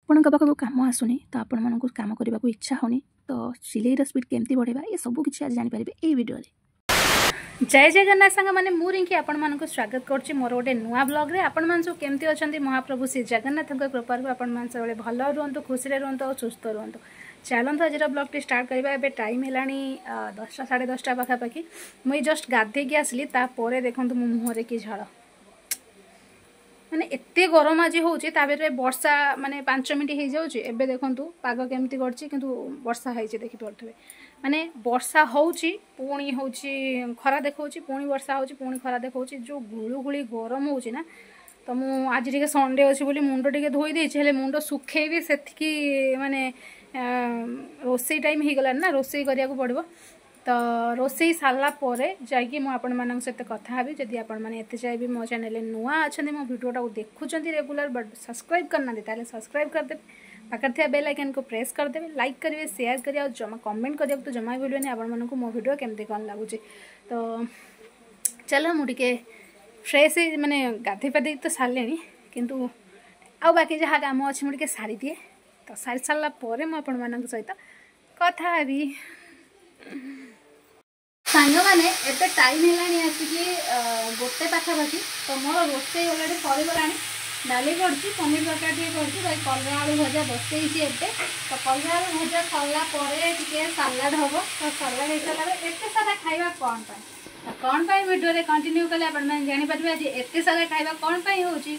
आपण पाखक कम आसुनी तो आपण मन कम करने को इच्छा होनी तो सिलाई स्पीड केमती बढ़ेगा ये सब किसी आज जानीपर ये वीडियो जय जगन्नाथ सांग मैंने मु रिंकी आपण मानक स्वागत करुच्ची मोर गोटे नुआ ब्लॉग रे आपण मान सब केमती अच्छा महाप्रभु श्री जगन्नाथ कृपा आपण मान सब भल रुहतु खुशी रुहतु और सुस्थ रुहतु। चलते आज ब्लॉग टी स्टार्ट करवा ए टाइम है 10टा 10:30 पाखापाखि मुझे जस्ट गाधे आसली तापर देखो मो मुहर कि झाड़ माने एते गरम आज होची ताबेरे वर्षा माने 5 मिनिट हो जाउची एबे देखंतु पाग केमती करची किंतु वर्षा हैची देखि पड़थबे माने वर्षा होची पुणी होची खरा देखौची पुणी वर्षा होची पुणी खरा देखौची जो गुळुगुळी गरम होची ना तो मु आज टिके संडे अछि बोली मुंडो टिके धोई देछि हेले मुंडो सुखेबी सेतिकी माने रोसई टाइम ही गला ना रोसई करिया को पड़बो तो रोसई सारा जाकि मुझे मान सहित कथा हेबी जदि आपण मैंने एत जाए भी मो चैनल नुआ अच्छा मो भिडियोटा को देखुं रेगुलर बट सब्सक्राइब करना ताले सब्सक्राइब करदे पाखर थी बेल आइकन को प्रेस करदे लाइक करेंगे शेयर करेंगे और जमा कमेंट करिया तो जमा भूलें आपण मानक मो भिडियो केमती कौन लगुच तो चलो मुझे फ्रेश माने गाधे पाधे तो सारे किंतु आउ बाकी जहाँ कम अच्छे मुझे सारी दिए तो सारी सारा मुझे सहित कथा हेबी सांग मैंने एत टाइम है आसिकी गोटे पाखापाखि तो मोर रोसे अलरेडी सरीगला डाली कर पनीर तरकारी कर कलरा आलू भजा बसई एवं तो कलरा आलू भजा सरला सालाड हम तो सालाड हो सारा एत सारा खाଇବା कौन पाई वीडियो कंटिन्यू कले आप जानीपर आज एत सारा खाଇବା कौन पाई होची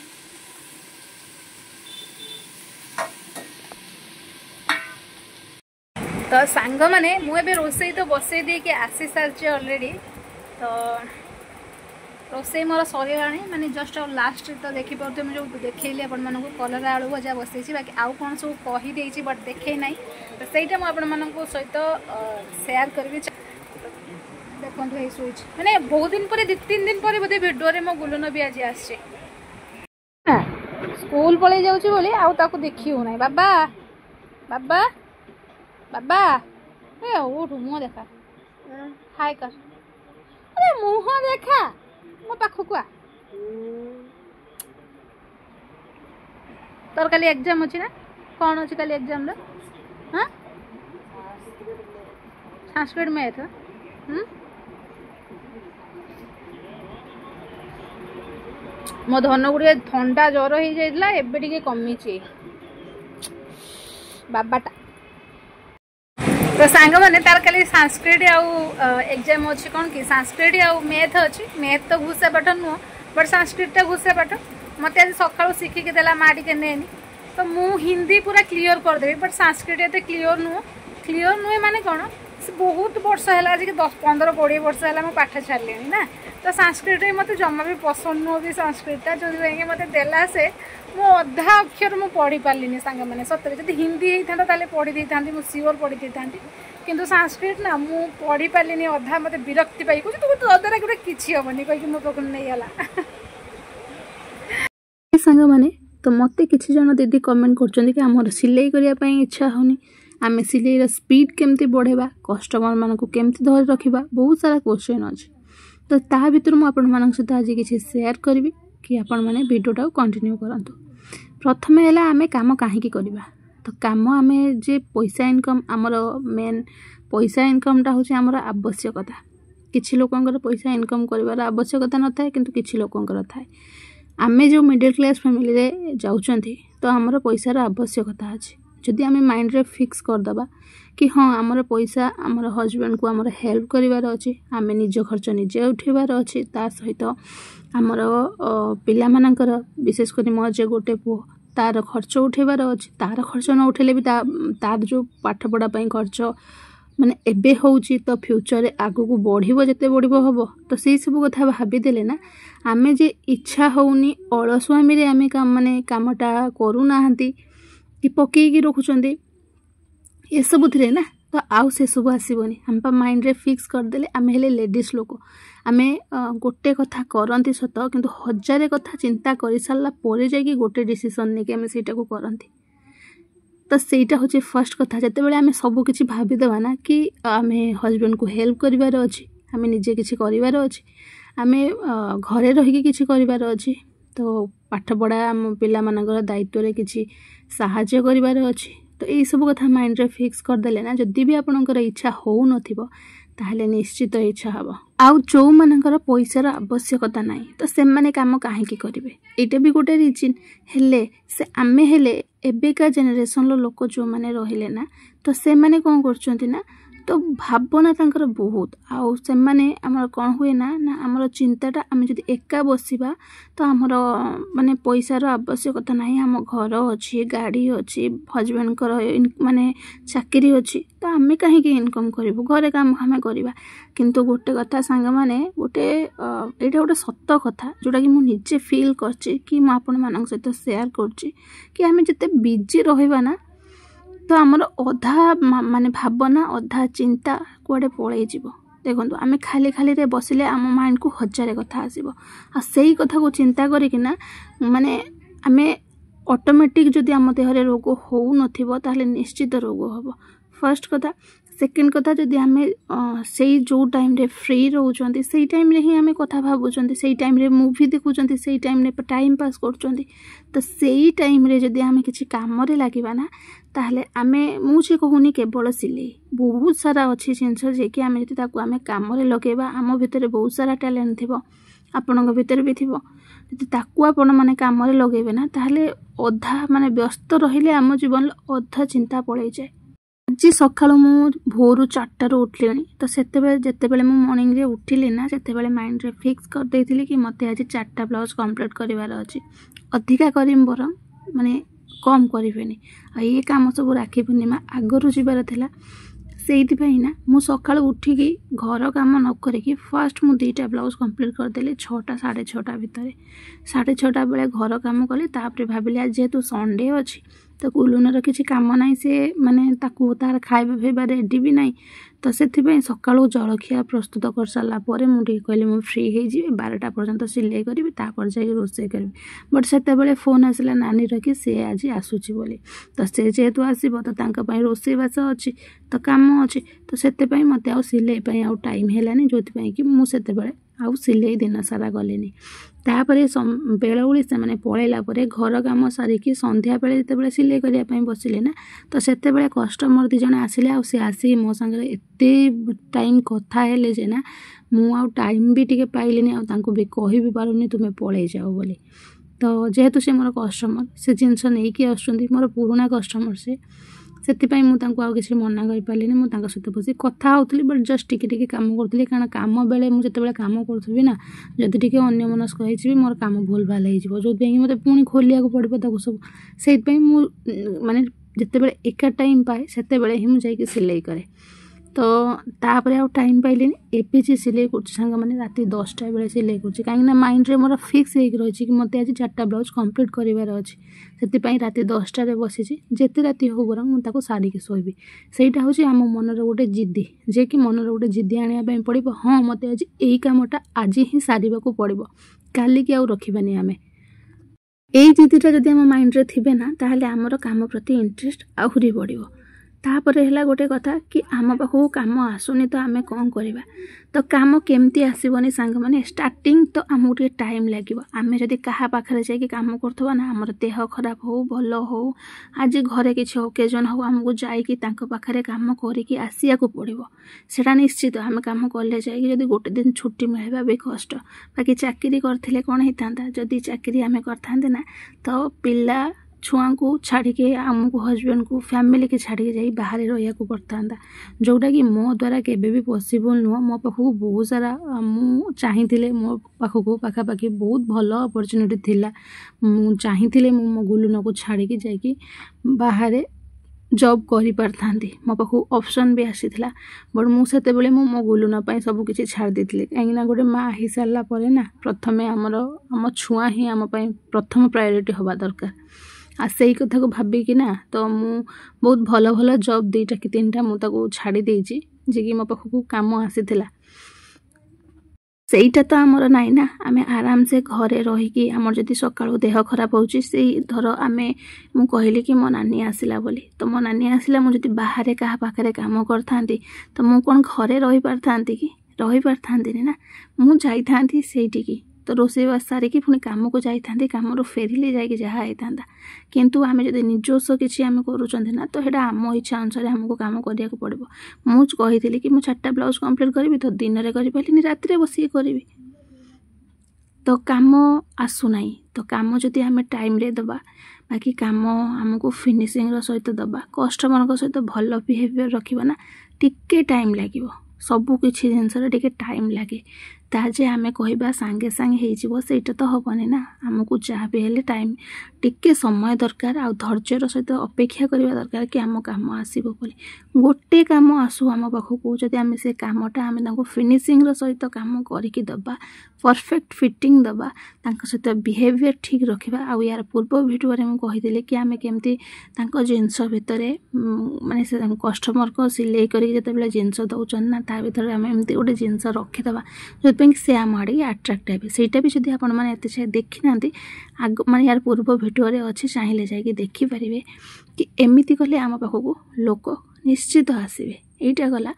तो सांग मैंने मुझे रोसई तो बसई दे कि आसी सारी अलरेडी तो रोसई मोर सरीगला माने जस्ट लास्ट तो देखिपे मुझे जो देखली आपण कलरा आलू भजा बसई बाकी आउ कौन सब कहीदे बट देखे ना तो सहीटा मुझे सहित सेयार करी देखो ये स्विच मैंने बहुत दिन पर 2-3 दिन पर बोधे भिडियो मो गुलन भी आज आस स्कूल पलि जाऊँगी बोली आउ देखी हो ना बाबा बाबा बाबा ए उठ मुँह देखा हाय कर अरे मुँह देखा मो पाखक आ तोर काली एग्जाम अच्छी ना कौन अच्छी काली एग्जाम हाँ संस्कृत मैथ मो धन गुड़े थंडा ज्वर हो जाइला एबे टिके कमी बाबाटा तो सांग मैंने तार खाली संस्कृत एग्जाम अच्छी कौन कि संस्कृत मैथ अच्छी मैथ तो घुसा पाठ नुह बट संस्कृत घुसा पाठ मत आज सका शिखिकी देला माँ टे नेनी तो मु हिंदी पूरा क्लीयर करदेवी बट संस्कृत एत क्लीयर नुहे माने कौन बहुत वर्ष है आज 10-15-20 वर्ष है मुझे पाठ छाड़ी ना तो संस्कृत मत जमा भी पसंद नुह भी संस्कृत जो मत देला से मु अधा अक्षर मुझे पढ़ी पार्ली सांग मैंने सतरे जब हिंदी होता पढ़ी दे था मुझे सियोर पढ़ी दे था किंतु संस्कृत ना मु पढ़ी पार्ली अधा मत विरक्ति पाई कह तू तो द्वारा गोटे किसी हेनी कहीं मो पाक नहीं गला सांग मैंने तो मत किसी जन दीदी कमेंट कर सिलाई करने इच्छा होनी आम सिलाई स्पीड केमती बढ़ेबा कस्टमर मानक केमती धरी रखा बहुत सारा क्वेश्चन अच्छे तो ता भर मुझे सहित आज किसी शेयर करी कि आपण मैंने भिडियोटा कंटिन्यू करंतु। प्रथम है आम कम कहीं करवा तो कम आम जे पैसा इनकम आमर मेन पैसा इनकमटा हूँ आमर आवश्यकता किसी लोकंर पैसा इनकम कर आवश्यकता न था किंतु किसी लोकंर थाए आम जो मिडिल क्लास फैमिली रे जाउछंती तो आमर पैसार आवश्यकता अच्छे जदि आम माइंड रे फिक्स करदबा कि हाँ आमर पैसा आमर हजबैंड को आमर हेल्प करिवार अछि आम निज खर्च निजे उठेबार अछि ता सहित आमर पिला मानकर विशेष कर मोर जे गोटे पुओ तार खर्च उठेबार अछि तार खर्च न उठेले भी तार जो पाठ पढ़ा पई खर्च माने एबे होउची तो फ्यूचर रे आगु को बढ़िबो जते बढ़िबो हबो तो सेई सब कथा भाबी देले ना आमे जे इच्छा होउनी अलसुआमी रे आमे काम माने कामटा करू नाहंती कि पकईकी रखुंट ये सब थे ना तो आउ से सब आसबनी आम माइंड रे फिक्स करदे आम हेले लेडीज लोक आम गोटे कथा करती सत किंतु 1000 कथा चिंता कर सारा पर जा गोटे डिसीजन नहीं आम से करती तो सहीटा हूँ फर्स्ट कथा जिते बड़े आम सबकि भावीदेवा ना कि आम हजबैंड को हेल्प करार अच्छी आम निजे किसी करार अच्छी आम घरे रहीकि किसी करार अच्छी तो पाठ पढ़ा आम पिलामानଙ୍କର दायित्व किसी साहाय्य करिवार अछि तो यही सब कथा माइंड रे फिक्स करदेले ना जदि भी आपणकर इच्छा हो नथिबो ताहले निश्चित इच्छा हबो आउ जो मानकर पैसार आवश्यकता नाही तो से माने काम काहे करिवे एटा भी गोटे रीजन हेले से आमे हेले एबेका जेनेरेशन लोक जो माने रहिले ना तो से माने कोन करचंती ना तो भावना तांकर बहुत आउ से माने हमर कोन हुए ना ना हमर चिंताटा आमे जदि एका बसिबा तो हमर माने पैसार आवश्यकता नाही हम घर अछि गाड़ी अछि हस्बैंड कर माने चाकरी अछि तो आमे काहे के इनकम करबो घरे काम हमें करबा किंतु गोटे कथा संग माने गोटे एटा गोटे सत्य कथा जोटा कि मु निजे फील करछि कि मु आपन मानक सहित शेयर करछि कि आमे जते बिजी रहबा ना तो आमर अधा माने भावना अधा चिंता कुआडे पळै जीवो देखो आम खाली खाली रे बसिले आम माइंड को हजार कथा आसीबो आ सेही कथा को चिंता करिकिना माने आमे ऑटोमेटिक जदि आम देहरे रोग हो नथिबो ताहले निश्चित रोग हबो फर्स्ट कथा सेकेंड कथा जदि आमे सेही जो टाइम रे फ्री रहउचंती सेही टाइम रे ही आमे कथा भाबुचंती सेही टाइम रे मूवी देखुचंती सेही टाइम रे टाइम पास करचंती तो सेही टाइम रे जदि आमे किछि काम रे लागिबा ना ताहले आमे मुझे कहूनी केवल सिलाई बहुत सारा अच्छी जिनस जे कि आमे जदि ताकू आमे काम रे लगेबा आम भितर बहुत सारा टैलेंट थिबो आपनक भितर भी थिबो जदि ताकू आपण माने काम रे लगेबे ना ताहले अधा माने व्यस्त रहिले आम जीवन अधा चिंता पळै जाय आज सकाळु मु भोरु 4टा रो उठलिनी तो जेतेबेले मु मॉर्निंग रे उठिली ना सेतेबेले माइंड रे फिक्स कर देइथिली कि मते आज 4टा ब्लाउज कंप्लीट करिवार अछि अधिका करिम बरम माने कम करिवेनी आ ये काम सब राखी पूर्णिमा आगरु जीवार थिला सेइथिपई ना मु सकाळु उठिकी घर काम न करिकी फर्स्ट मु 2टा ब्लाउज कंप्लीट कर देले 6टा 6:30 भितरे 6:30 बेले घर काम कले तापरे भाबिले आज जेतु संडे अछि तो कुलुनर किसी काम ना से माने ताकू तार खाइबा फेबा रेडी भी नहीं तो से सकाळु जलखिया प्रस्तुत कर सारा पर मुझे कहली मु फ्री हो जी 12टा पर्यंत सिलाई करी तापर जाई रोसे करी बट सेते फोन आसला नानी रखी से आज आसुची बोली तो से जेहेतु आसब तो तांका पई रोसे बास अच्छी तो काम अच्छी तो सेते मते आउ सिलाई पई आउ टाइम हेलानी जोथि कि मु सेते आउ सिलाई दिन सारा गलेनी तापरे बेलबुली से माने पळैला परे घर काम सारिकी संध्या बेले जेतेबेले सिलाई करिया पई बसिले ना तो सेतेबेले कस्टमर 2 जण आसिले आ से आसी मो संगे एते टाइम कथा हेले जे ना मु आउ टाइम भी टिके पाइलिनी आ तांको भी कहि भी पारुनी तुमे पळै जाओ बोली तो जेहेतु से मोर कस्टमर से जिनस नै कि आछुंदी मोर पुराना कस्टमर से मु तांको आ किसी मना कर पालिनी मु तांको सहित बसी कथा होतली बट जस्ट टिके काम करतली कारण काम बेले मु जतेबेले काम करथबी ना जदि टिके अन्य मनस्क होइछि मोर काम भूल भाल होई जिवो जो बेंगी मते पुनी खोलिया को पड़बो ताको सब सेत पई मु माने जतेबेले एका टाइम पाए सेतेबेले ही मु जाई के सिलाई करे तो तापरे आ टाइम पाइलेनी एपीजी सिलाई करछि संग माने राती 10टा बेले सिलाई करछि काहे ना माइंड रे मोर फिक्स हे रहिछि कि मते आज 4टा ब्लाउज कंप्लीट करिवार अछि सेति पई राती 10टा रे बसिछि जेते राती हो बरं मु ताको साडी के सोइबी सेइटा होछि हम मन रे गोटे जिद्दी जे कि मन रे गोटे जिद्दी आनिया पई पड़िबो हां मते आज एई कामटा आज ही सारीबा को पड़िबो काली के आ रखिबानी आमे एई जिद्दीटा जदि हम माइंड रे थिबे ना ताहले हमर काम प्रति इंटरेस्ट आहुरी बढ़िबो तापर है गोटे कथा कि आम पाखक काम आसुनी तो आम कौन करवा तो काम केमती आसबनी सांग मैंने स्टार्टिंग तो आमको टे टाइम लगे आम जदि क्या पाखे जाकि काम करथबा ना आमर देह खराब हो भल हो आज घरे किसी ओकेजन हो आमको जाकि पाखे काम करके आसिया को पड़ो सेटा निश्चित आम काम कले जाकि जदि गोटे दिन छुट्टी मिलवा भी कष्ट बाकी चाकरी करथिले कौन होता जदि चाकरी आम करते ना तो पिला छुआ को छाड़ी के आमको हस्बैंड को फैमिली के छाड़ी जाई बाहर रहा पड़ता जोटा कि मो द्वारा केबे भी पॉसिबल नुह मो पाखक बहुत सारा मु चाहिए मो पाखक पाखापाखि बहुत भल अपॉर्चुनिटी थिला मु चाहिए मो गुलुन को छाड़ी के जाकि बाहर जॉब करि पारथांती मो पाखक ऑप्शन भी आसीथिला बट मु सेते बेले मो गुलुन पई सब किछि छाड़ देथिले काहेना गोटे माँ ही सारला परे ना प्रथमे आम छुआ ही आम पई प्रथम प्रायोरिटी होबा दरकार आ सेही कथा को भाबिकी ना तो मु बहुत भल भल जॉब 2टा कि 3टा मु ताको छाड़ी देइछि जे कि मो पाखक काम आसीथिला सेईटा तो आमर नाई ना आमे आराम से घरे रहीकि आमर जदि सकाळु देह खराब होउछि सेई धर आमे मु कहली कि मो नानी आसिला बोली तो मो नानी आसिला मु जदि बाहर कहा पाखरे काम करथांती तो मु कोन घरे रही पारथांती कि रही पारथांती ना मु जाई थांती सेईटी की तो रोषेईबास सारिकी पुणी काम को जाइथांती काम फेरिले जाइए जहाँ होता किंतु आम जब निजस्व किसी आम करूँ ना तो यहाँ आम इच्छा अनुसार आमको कम करने पड़ो मुझे कही कि मुझे 4टा ब्लाउज कंप्लीट करी तो दिन में करें राति बसिक करी तो काम आसुना तो काम जदि आम टाइम रे दबा बाकी काम आमको फिनिशिंग सहित दबा कस्टमर सहित भल बिहेवियर रखा ना टिके टाइम लगे सबू किसी जिनस टे टाइम लगे ताजे आम कह सांगे सांगे होटा तो हेनी ना आमको जहाँ भी हेल्ले टाइम टिके समय दरकार आ धैर्यर सहित अपेक्षा करवा दरकार कि आम कम आसो बोली गोटे कम आसू आम पाखक जदि आम से कमटा आम फिनिशिंग सहित कम करके दबा परफेक्ट फिटिंग दबा सहित बिहेवियर ठीक रखा आ यार पूर्व भिडियो मुझे कही कि आम केमती जिनस भितर माने कस्टमर को सिलाई करते जिनस दौरान ना ता भर आम एमती गोटे जिनस रखीदे जो से आम आड़े आट्राक्ट हे सहीटा भी जब आपण मैंने देखी ना आग माने यार पूर्व भिडियो अच्छे चाहिए जाकि देखिपारे कि एमती कले आम पाखक लोक निश्चित आसवे यहीटा गला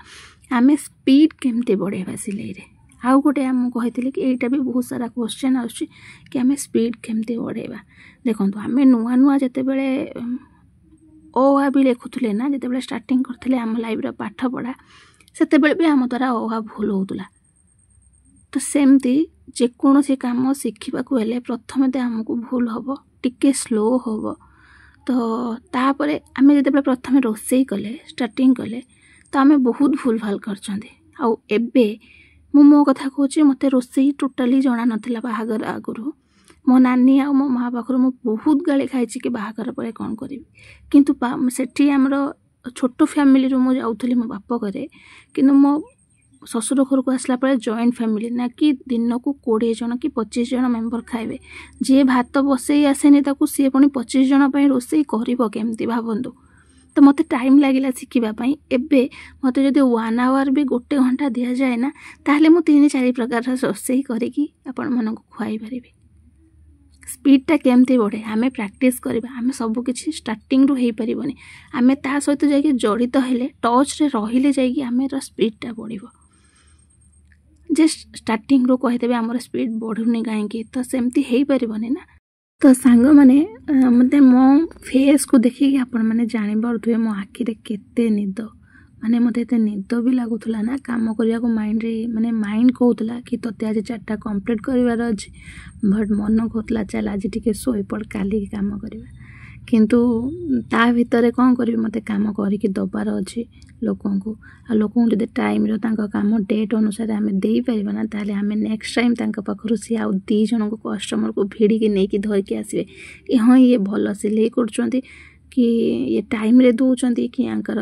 आम स्पीड केमती बढ़ेवा सिलाई रे आउ गोटे आम कही कि यहाँ भी बहुत सारा क्वेश्चन आसुची कि आम स्पीड केमती बढ़ेवा देखो आम नुआ नुआ जिते बड़े अ भी लिखुले ना जिते स्टार्टिंग करते आम लाइफ पाठ पढ़ा से भी आम द्वारा अ भूल होता तो सेमती जेकोसी काम शिखा प्रथम तो आमको भूल हम टिके स्लो हम तो तापर आम जो प्रथम रोषेई कले स्टार्टिंग कले तो आम बहुत भूल भाल कर मो कथा कहूँ मत रोषेई टोटाली जना नाला बाहागर आगुरी मो नानी आ मो माँ पाखर मु बहुत गाली खाई कि बाहागर पर कौन करी किंतु सेठी आमर छोट फैमिली मु जाऊली मो बाप घरे कि मो ससुर घर को आसला पर जॉइंट फैमिली ना कि दिन को 20 जन कि 25 जन मेंबर खाइबे जी भात बसई आसेनी सी पुणी 25 जन रोषेई करमती भावतु तो मत टाइम लगे शिखापी एबे मत जो 1 आवर भी 1 घंटा दि जाए ना ताहले मु 3-4 प्रकार रोषेई करी आपण मन खुआई पारि स्पीडटा केमती बढ़े आम प्रैक्टिस करवा आम सबकि स्टार्टिंग रू हो पारनी आम ता सहित जाकि जड़ित हेले टच रे रहिले जाकि आमर स्पीडटा बढ़ो जे स्टार्टिंग रू कहीदेवे आमर स्पीड बढ़ुनी कहीं तो सेमती हो पारनी ना तो सांग मैंने मत मो फेस को देखिए आपण मैंने जानीपे मो आखिरे केते निद माने मत निद भी लगुला ना काम करने को माइंड रे माने माइंड कहूला कि तोते आज 4टा कंप्लीट करार अच्छे बट मन कहूला चल आज टी शोपड़ काली काम करवा किंतु ता भितर कौन करी मत काम करके दबार अच्छे लोकों को आ लोकों जब टाइम काम डेट अनुसार आम दे पार ना ताले आम नेक्स्ट टाइम पाखर सी आउ 2 जन को कस्टमर को भिड़िकी नहीं धरिकी आसवे कि हाँ ये भल सिलाई कर कि ये टाइम रे दौरान कि यांकर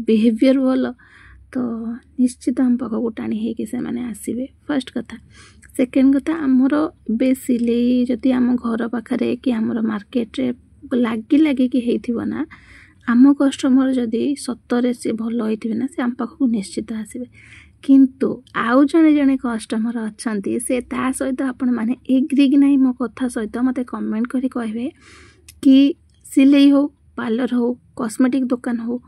बिहेवियर भल तो निश्चित आम पाखक टाणी हो मैंने आसवे फर्स्ट कथा सेकेंड कथा आमर बे सिलाई जदि आम घर पाखे कि आमर मार्केट रे लगी लगे कि होइथिबो ना आम कस्टमर जदि सतरे से भल होइथिबे ना से आम पाखक निश्चित आसवे किंतु आउ जने जने कस्टमर अच्छंती से ता सहित आपण माने एग्री कि नहीं मो कथा सहित मते कमेंट करी कहबे कि सिलाई हो पार्लर हो कॉस्मेटिक दुकान हो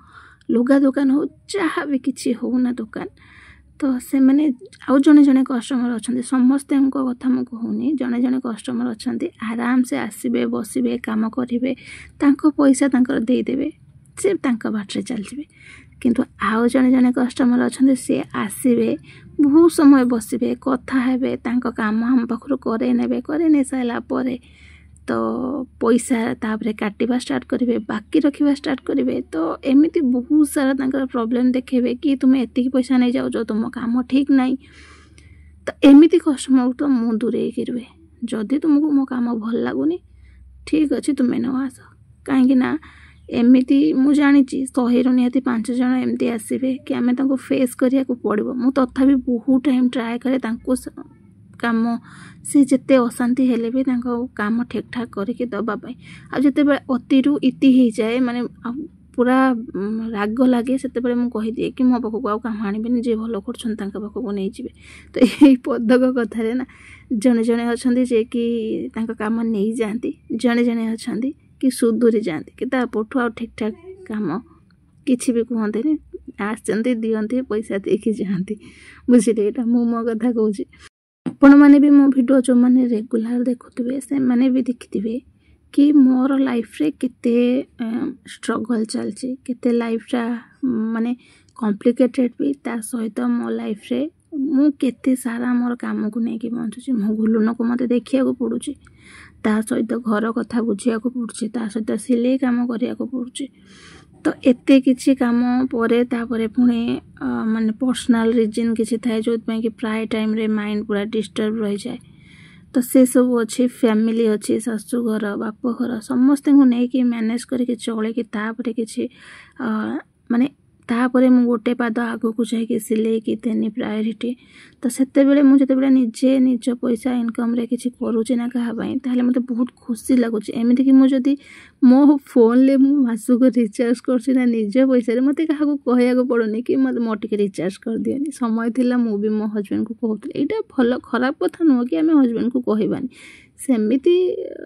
लुगा दुकान हो जहाँ भी किसी हो ना दुकान तो से मैंने आउ जने जने कस्टमर अच्छा समस्त कथा मुझे कहूनी जने जने कस्टमर अच्छा आराम से आसबे बसबे काम करेंगे पैसा देदेवे से बाटे चलते किंतु आउ जने जने कस्टमर अच्छा सी आसबे बहुत समय बसबे कथा हेबे काम हम पाखर करे नहीं सारा पर तो पैसा तापर काटिबा स्टार्ट करेंगे बाकी रखा स्टार्ट करेंगे तो एमती बहुत सारा प्रॉब्लम देखेबे कि तुम्हें एतिक पैसा नहीं जाओ तुम काम ठीक नहीं तो एमती कस्टमर तो मुँह दूरे रुहे जदि तुमको मो काम भल लगुनि ठीक अच्छे तुम्हें न आस कहीं एमती मु जानी 100 रु निहाती 5 जन एमती आसबे कि आम फेस करिया को पड़ो मु तथापि बहुत टाइम ट्राए करे काम सी जिते अशांति हेले भी काम ठीक ठाक करके दबापाई आ जिते अति रु इति हो जाए माने पूरा राग लगे से मुझे कहीदिए कि मो पाखक आउ काम आनबेनि जे भल कर पाखक नहीं जाए तो यही पदक कथार ना जड़े जड़े अच्छा जे कि काम नहीं जाती जड़े जड़े अच्छा कि सुधुरी जाती कि पोठू आ ठीक ठाक काम किसी भी कहते आसती दिखती पैसा देकी जाती बुझे यहाँ मो कथा कहूँ आपण मैंने भी मो वीडियो जो मैंने रेगुलर देखुवे से मैंने भी देखिथिबे कि मोर लाइफ रे केते स्ट्रगल चलची केते लाइफ रा माने कॉम्प्लिकेटेड भी ता सहित मो लाइफ रे मु केते सारा मोर काम को नहीं कि बंचुची मो गुलुन को मते देखिया को पड़ुची ता सहित घर कथा बुझिया को पड़ुची ता सहित सिलाई काम करिया को पड़ुची तो एते किछि काम परे तापरे पुणे माने पर्सनल रीजन किछि थाए जो कि प्राय टाइम रे माइंड पूरा डिस्टर्ब रही जाए तो से सब अच्छे फैमिली अच्छी शाशु घर बाप घर समस्त को लेकिन मैनेज करके चले कि तापरे किछि माने तापरे मु गोटे पाद आगो को जाके सिले कि तेनी प्रायोरिटी तो सेते बेले मु जते बेले निजे निज पैसा इनकम रे किछि करूची ना कहा पई ताले मते बहुत खुशी लागुची एमिति कि मु जदी मो फोन ले मु मासु को रिचार्ज करछि ना निज पैसा रे मते कहा को कहया को पड़ोनी कि मते मोटी के रिचार्ज कर दियनी समय थिला मु भी मो हस्बैंड को कहत एटा भलो खराब कथा न कि हमें हस्बैंड को कहबानी सेमिति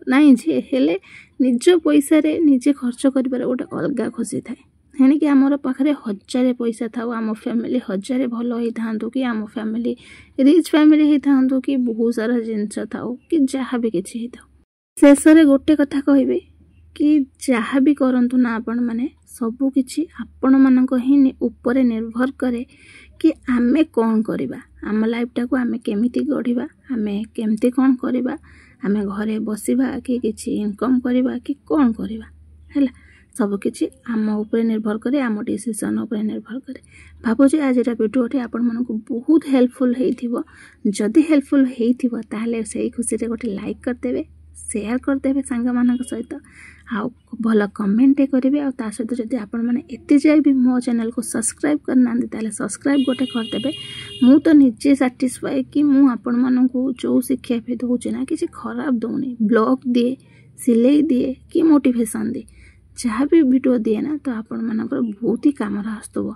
नाही जे हेले निज पैसा रे निजे खर्च करिबार गोटे अलगा खुशी थाए हेनी कि आमर पाखरे 1000 पैसा थाउ आम फैमिली 1000 भल होई थांतु कि आम फैमिली रिच फैमिली होई थांतु कि बहुत सारा जिंस थाउ कि जहाँ भी किछि थाउ शेष रे गोटे कथा कहबे कि जहाँ भी करंतु ना आपण माने सब किछि आपण मानक ही ऊपर निर्भर करे कि आमे कौन करिबा आम लाइफ टाको आमे केमिति गढ़िबा आमे केमति कौन करिबा आमे घरे बसिबा कि किछि इनकम करिबा कि कौन करिबा हैला सब किछि आम ऊपर निर्भर करे आम डिसीजन ऊपर निर्भर करे भाबुछि आज एटा वीडियोटे आपण मानकु बहुत हेल्पफुल हेइथिबो जदि हेल्पफुल हेइथिबो ताले सेही खुशी रे गोटे लाइक करदेबे शेयर करदेबे संग मानक सहित आ भल कमेंट करेंगे आ ता सहित जदि आपण माने एते जाय भी मो चैनल को सब्सक्राइब करना ताले सब्सक्राइब गोटे करदेबे मु तो निजे सैटिस्फाई कि मु आपण मानकु जो शिक्षा भी दउछि ना किछि खराब दउनी ब्लॉग दिए सिलाई दिए कि मोटिवेशन दिए जहाँ भी वीडियो दिए ना तो आपण मानकर बहुत ही काम आसुव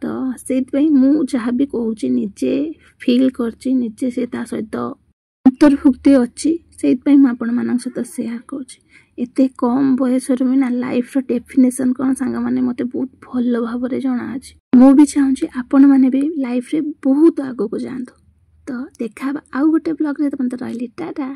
तो से मु जहाँ भी कहूँ निजे फील करची निजे से ता सहित अंतर्भुक्ति अच्छी से आपण मान सहित शेयर करते कम बयस ना लाइफ रो डेफिनेशन कौन सांग माने मते बहुत भल भाव जना अच्छे मु भी चाहूँगी आपण मैंने भी लाइफ रे बहुत आगो को जातु तो देखा आउ गोटे ब्लॉग रे तो रही टाटा।